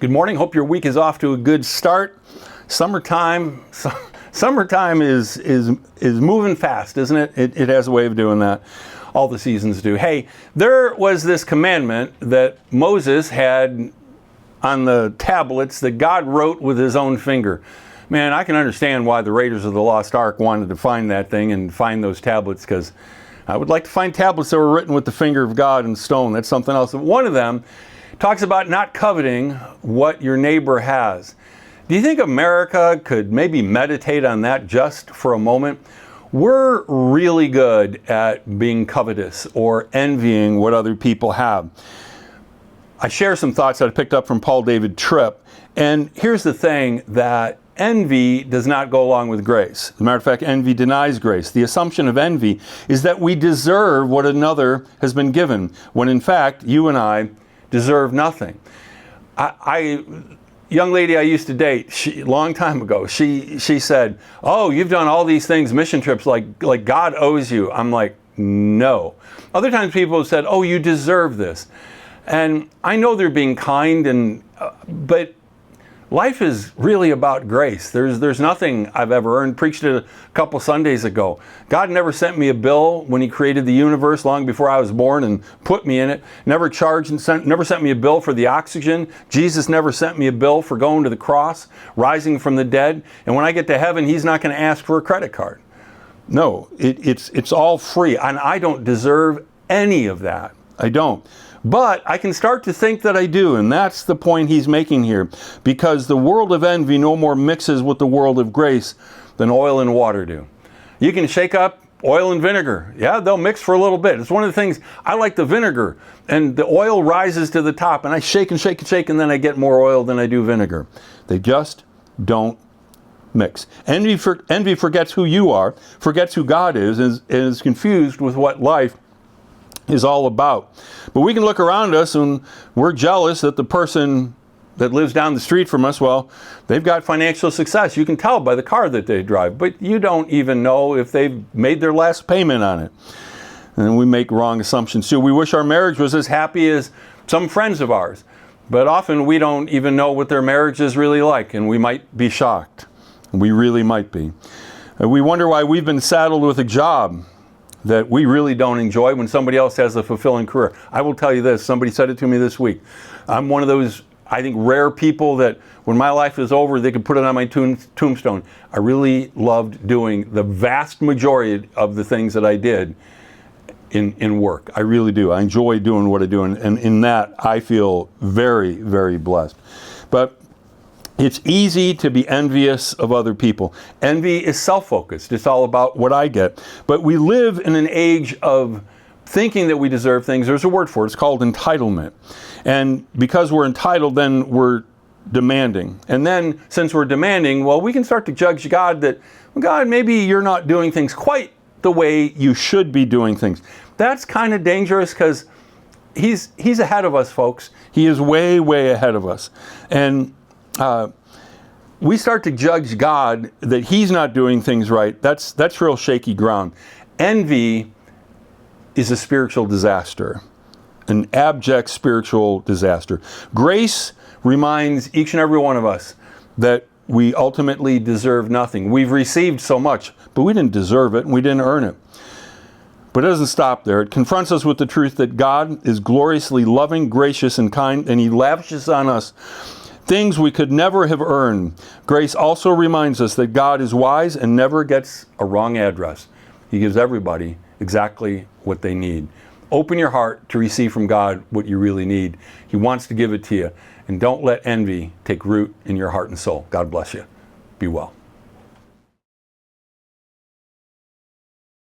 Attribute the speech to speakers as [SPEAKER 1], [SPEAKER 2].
[SPEAKER 1] Good morning. Hope your week is off to a good start. Summertime is moving fast, isn't it? It has a way of doing that. All the seasons do. Hey, there was this commandment that Moses had on the tablets that God wrote with his own finger. Man, I can understand why the Raiders of the Lost Ark wanted to find that thing and find those tablets, because I would like to find tablets that were written with the finger of God in stone. That's something else. One of them talks about not coveting what your neighbor has. Do you think America could maybe meditate on that just for a moment? We're really good at being covetous or envying what other people have. I share some thoughts that I picked up from Paul David Tripp. And here's the thing, that envy does not go along with grace. As a matter of fact, envy denies grace. The assumption of envy is that we deserve what another has been given, when in fact, you and I deserve nothing. Young lady I used to date, long time ago, she said, "Oh, you've done all these things, mission trips, like God owes you." I'm like, no. Other times people have said, "Oh, you deserve this." And I know they're being kind, but life is really about grace. There's nothing I've ever earned. Preached it a couple Sundays ago. God never sent me a bill when He created the universe long before I was born and put me in it. Never sent me a bill for the oxygen. Jesus never sent me a bill for going to the cross, rising from the dead. And when I get to heaven, He's not going to ask for a credit card. No, it's all free, and I don't deserve any of that. I don't. But I can start to think that I do, and that's the point he's making here. Because the world of envy no more mixes with the world of grace than oil and water do. You can shake up oil and vinegar. Yeah, they'll mix for a little bit. It's one of the things, I like the vinegar, and the oil rises to the top, and I shake and shake and shake, and then I get more oil than I do vinegar. They just don't mix. Envy forgets who you are, forgets who God is, and is confused with what life is all about. But we can look around us and we're jealous that the person that lives down the street from us, well, they've got financial success. You can tell by the car that they drive, but you don't even know if they've made their last payment on it. And we make wrong assumptions too. We wish our marriage was as happy as some friends of ours, but often we don't even know what their marriage is really like, and we might be shocked. We really might be. We wonder why we've been saddled with a job that we really don't enjoy when somebody else has a fulfilling career. I will tell you this, somebody said it to me this week. I'm one of those, I think, rare people that when my life is over, they could put it on my tombstone. I really loved doing the vast majority of the things that I did in work. I really do. I enjoy doing what I do, and in that I feel very, very blessed. But it's easy to be envious of other people. Envy is self-focused. It's all about what I get. But we live in an age of thinking that we deserve things. There's a word for it. It's called entitlement. And because we're entitled, then we're demanding. And then since we're demanding, well, we can start to judge God that, well, God, maybe you're not doing things quite the way you should be doing things. That's kind of dangerous, because he's ahead of us, folks. He is way, way ahead of us. And we start to judge God that He's not doing things right. That's real shaky ground. Envy is a spiritual disaster, an abject spiritual disaster. Grace reminds each and every one of us that we ultimately deserve nothing. We've received so much, but we didn't deserve it and we didn't earn it. But it doesn't stop there. It confronts us with the truth that God is gloriously loving, gracious, and kind, and He lavishes on us things we could never have earned. Grace also reminds us that God is wise and never gets a wrong address. He gives everybody exactly what they need. Open your heart to receive from God what you really need. He wants to give it to you. And don't let envy take root in your heart and soul. God bless you. Be well.